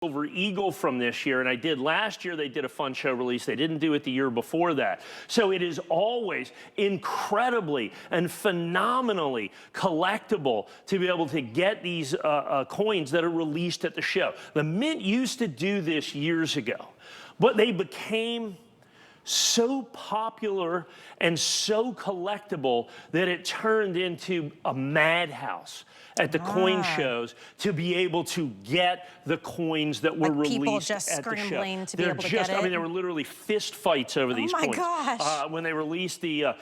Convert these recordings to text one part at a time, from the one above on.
Silver Eagle from this year, and I did last year. They did a fun show release. They didn't do it the year before that. So it is always incredibly and phenomenally collectible to be able to get these coins that are released at the show. The Mint used to do this years ago, but they became so popular and so collectible that it turned into a madhouse at the coin shows to be able to get the coins that were released people just at the show. scrambling to be able to get it. I mean, there were literally fist fights over these coins. Oh my gosh! When they released the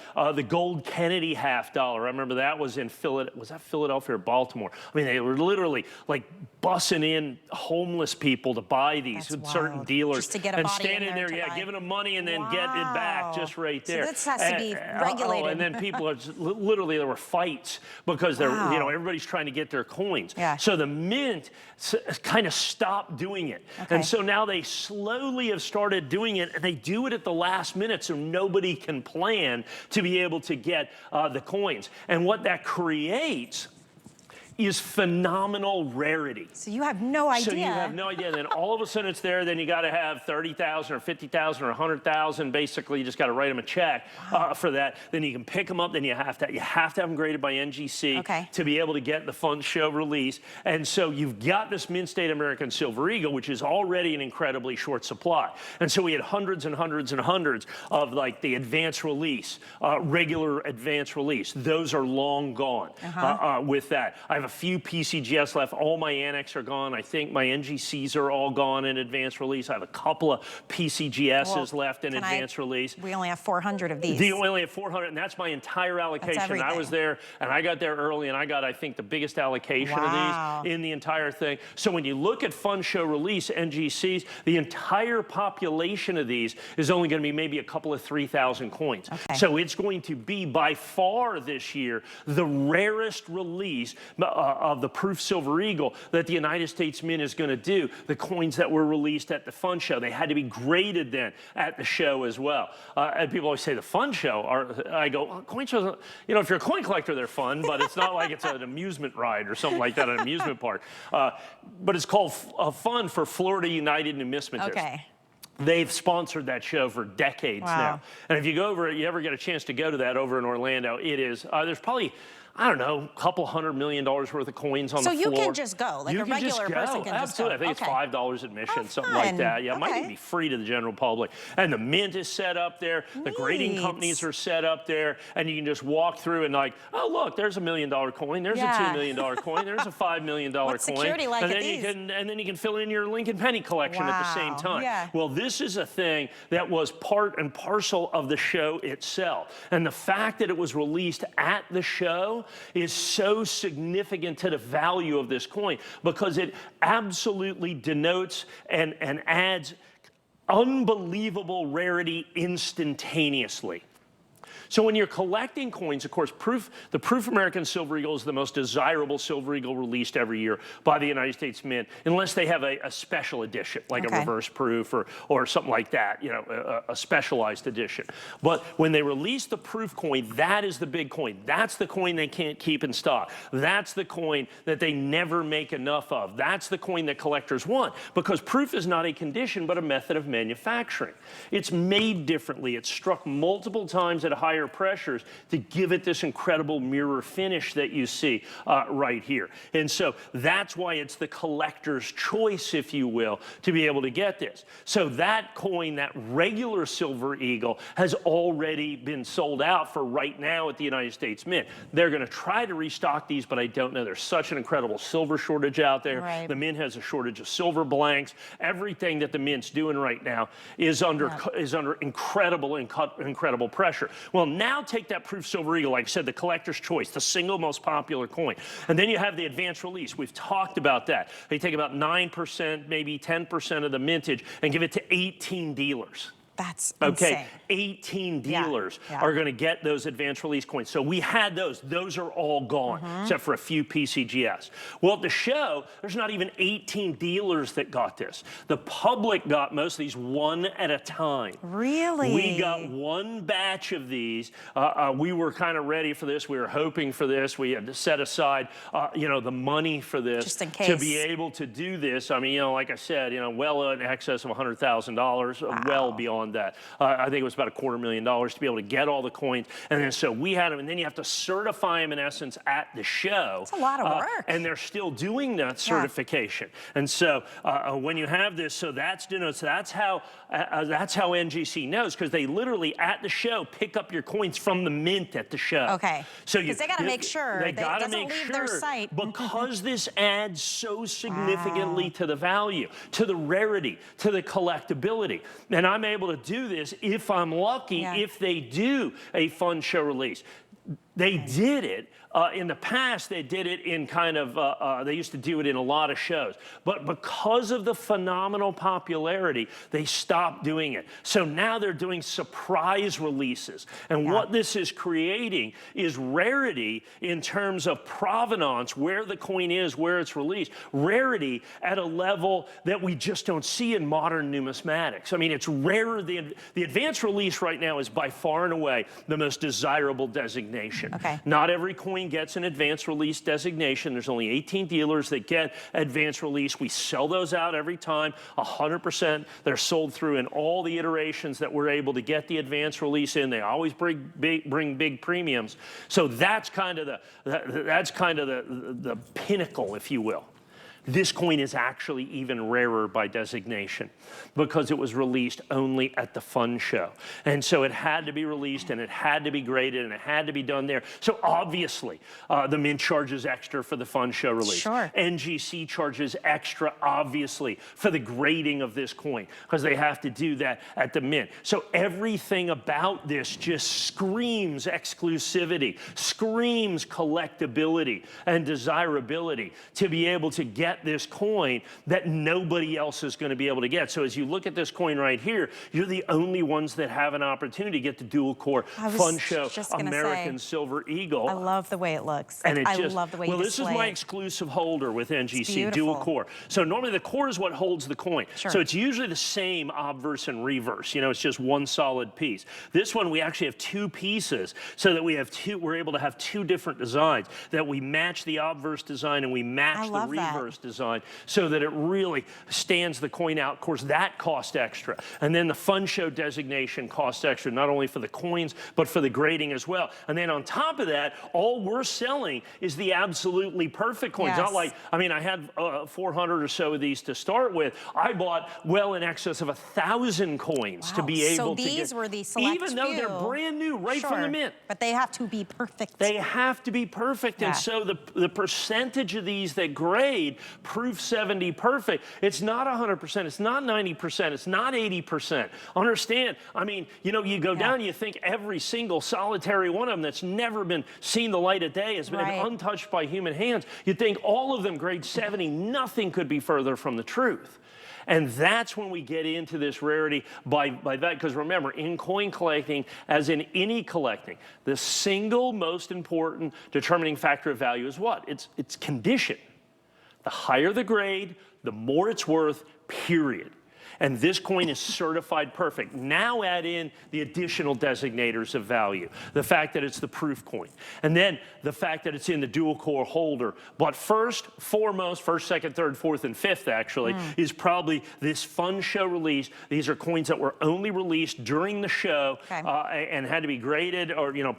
gold Kennedy $50, I remember that was in Philadelphia or Baltimore? I mean, they were literally like bussing in homeless people to buy these with certain dealers, just to get a and body standing in there, giving them money and then getting it back just right there. So this has to be regulated. And then people are literally, there were fights because they're, you know, everybody's trying to get their coins. Yeah. So the Mint kind of stopped doing it. And so now they slowly have started doing it, and they do it at the last minute so nobody can plan to be able to get the coins. And what that creates is phenomenal rarity. So you have no idea. So you have no idea. Then all of a sudden it's there. Then you got to have 30,000 or 50,000 or 100,000. Basically, you just got to write them a check for that. Then you can pick them up. Then you have to have them graded by NGC to be able to get the fun show release. And so you've got this Mint State American Silver Eagle, which is already an incredibly short supply. And so we had hundreds and hundreds and hundreds of like the advance release, regular advance release. Those are long gone with that. I have a few PCGS left. All my Annex are gone. I think my NGCs are all gone in advance release. I have a couple of PCGSs left in advance release. We only have 400 of these. We only have 400, and that's my entire allocation. I was there, and I got there early, and I got, I think, the biggest allocation of these in the entire thing. So when you look at fun show release NGCs, the entire population of these is only going to be maybe a couple of 3,000 coins. So it's going to be by far this year the rarest release of the Proof Silver Eagle that the United States Mint is going to do. The coins that were released at the fun show, they had to be graded then at the show as well. And people always say the fun show, I go, well, coin shows, you know, if you're a coin collector, they're fun, but it's not like it's an amusement ride or something like that, an amusement park. But it's called Fun for Florida United Numismatists. They've sponsored that show for decades now. And if you go over, you ever get a chance to go to that over in Orlando, it is, there's probably, I don't know, a couple $100 million worth of coins on the floor. So you can just go, like a regular person can just go. Absolutely. I think it's $5 admission, something like that. Yeah, it might even be free to the general public. And the Mint is set up there. The grading companies are set up there. And you can just walk through and like, oh, look, there's $1 million coin. There's a $2 million coin. There's a $5 million coin. Security like and then you can fill in your Lincoln Penny collection at the same time. Well, this is a thing that was part and parcel of the show itself. And the fact that it was released at the show is so significant to the value of this coin because it absolutely denotes and adds unbelievable rarity instantaneously. So when you're collecting coins, of course, the Proof American Silver Eagle is the most desirable Silver Eagle released every year by the United States Mint, unless they have a special edition, like a reverse proof or something like that, you know, a specialized edition. But when they release the Proof coin, that is the big coin. That's the coin they can't keep in stock. That's the coin that they never make enough of. That's the coin that collectors want, because Proof is not a condition, but a method of manufacturing. It's made differently. It's struck multiple times at higher pressures to give it this incredible mirror finish that you see right here. And so that's why it's the collector's choice, if you will, to be able to get this. So that coin, that regular Silver Eagle, has already been sold out for right now at the United States Mint. They're going to try to restock these, but I don't know. There's such an incredible silver shortage out there. The Mint has a shortage of silver blanks. Everything that the Mint's doing right now is under incredible pressure. Well, now take that Proof Silver Eagle, like I said, the collector's choice, the single most popular coin. And then you have the advanced release. We've talked about that. They take about 9%, maybe 10% of the mintage and give it to 18 dealers. That's okay, insane. 18 dealers are going to get those advanced release coins. So we had those. Those are all gone, except for a few PCGS. Well, at the show, there's not even 18 dealers that got this. The public got most of these one at a time. Really? We got one batch of these. We were kind of ready for this. We were hoping for this. We had to set aside, you know, the money for this just in case. to be able to do this. I mean, you know, like I said, you know, well in excess of $100,000, well beyond that. I think it was about $250,000 to be able to get all the coins. And then so we had them, and then you have to certify them in essence at the show. It's a lot of work. And they're still doing that certification. And so when you have this, so that's, you know, so that's how NGC knows, because they literally at the show pick up your coins from the mint at the show. Okay. So because they got to make sure they got to make sure their site. Because this adds so significantly to the value, to the rarity, to the collectability. And I'm able to do this if I'm lucky, if they do a fun show release. They did it. In the past, they did it in kind of, they used to do it in a lot of shows. But because of the phenomenal popularity, they stopped doing it. So now they're doing surprise releases. And what this is creating is rarity in terms of provenance, where the coin is, where it's released. Rarity at a level that we just don't see in modern numismatics. I mean, it's rarer. The advanced release right now is by far and away the most desirable designation. Okay. Not every coin gets an advanced release designation. There's only 18 dealers that get advanced release. We sell those out every time, 100%. They're sold through in all the iterations that we're able to get the advanced release in. They always bring big premiums. So that's kind of the pinnacle, if you will. This coin is actually even rarer by designation because it was released only at the fun show. And so it had to be released, and it had to be graded, and it had to be done there. So obviously, the mint charges extra for the fun show release. Sure. NGC charges extra, obviously, for the grading of this coin, because they have to do that at the mint. So everything about this just screams exclusivity, screams collectability and desirability to be able to get this coin that nobody else is going to be able to get. So as you look at this coin right here, you're the only ones that have an opportunity to get the dual core fun show American Silver Eagle. I love the way it looks. And I love the way you display this is my exclusive holder with NGC, dual core. So normally the core is what holds the coin. Sure. So it's usually the same obverse and reverse. You know, it's just one solid piece. This one, we actually have two pieces so that we're able to have two different designs, that we match the obverse design and we match the reverse design so that it really stands the coin out. Of course, that cost extra. And then the fun show designation costs extra, not only for the coins, but for the grading as well. And then on top of that, all we're selling is the absolutely perfect coins. Not like, I mean, I had 400 or so of these to start with. I bought well in excess of 1,000 coins to be able to get. So these were the select even though they're brand new, right from the mint. But they have to be perfect. They have to be perfect. And so the percentage of these that grade proof 70 perfect, it's not 100%, it's not 90%, it's not 80%. Understand, I mean, you know, you go down, you think every single solitary one of them that's never been seen the light of day has been untouched by human hands. You'd think all of them grade 70, nothing could be further from the truth. And that's when we get into this rarity by that, because remember, in coin collecting, as in any collecting, the single most important determining factor of value is what? It's condition. The higher the grade, the more it's worth, period. And this coin is certified perfect. Now add in the additional designators of value. The fact that it's the proof coin. And then the fact that it's in the dual core holder. But first, foremost, first, second, third, fourth, and fifth actually, is probably this fun show release. These are coins that were only released during the show and had to be graded or, you know,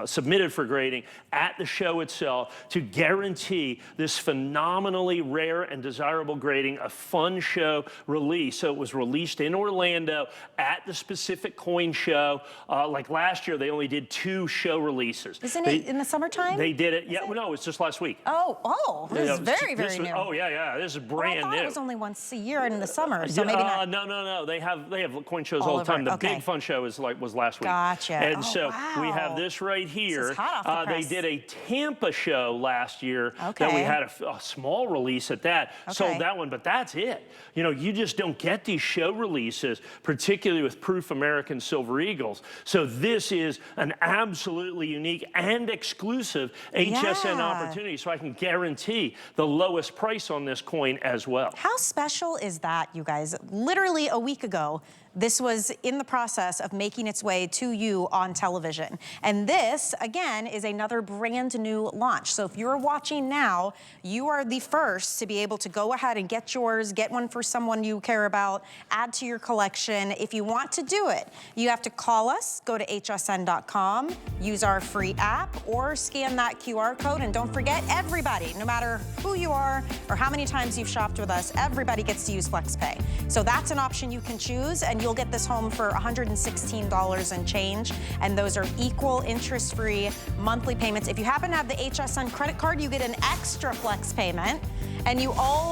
submitted for grading at the show itself to guarantee this phenomenally rare and desirable grading, a fun show release. So it was released in Orlando at the specific coin show. Like last year, they only did 2 show releases. Isn't it in the summertime? They did it. Yeah, no, it's just last week. This is very new. Oh, yeah. This is brand new. I thought it was only once a year in the summer, so maybe not. No. They have coin shows all the time. The big fun show was last week. Gotcha. And so we have this right here. This is hot off the press. They did a Tampa show last year that we had a small release at that. Sold that one, but that's it. You know, you just don't get these show releases, particularly with proof American Silver Eagles. So this is an absolutely unique and exclusive HSN opportunity, so I can guarantee the lowest price on this coin as well. How special is that, you guys? Literally a week ago, this was in the process of making its way to you on television. And this, again, is another brand new launch. So if you're watching now, you are the first to be able to go ahead and get yours, get one for someone you care about, add to your collection. If you want to do it, you have to call us, go to hsn.com, use our free app, or scan that QR code. And don't forget, everybody, no matter who you are or how many times you've shopped with us, everybody gets to use FlexPay. So that's an option you can choose, and you'll get this home for $116 and change, and those are equal interest-free monthly payments. If you happen to have the HSN credit card, you get an extra flex payment, and you all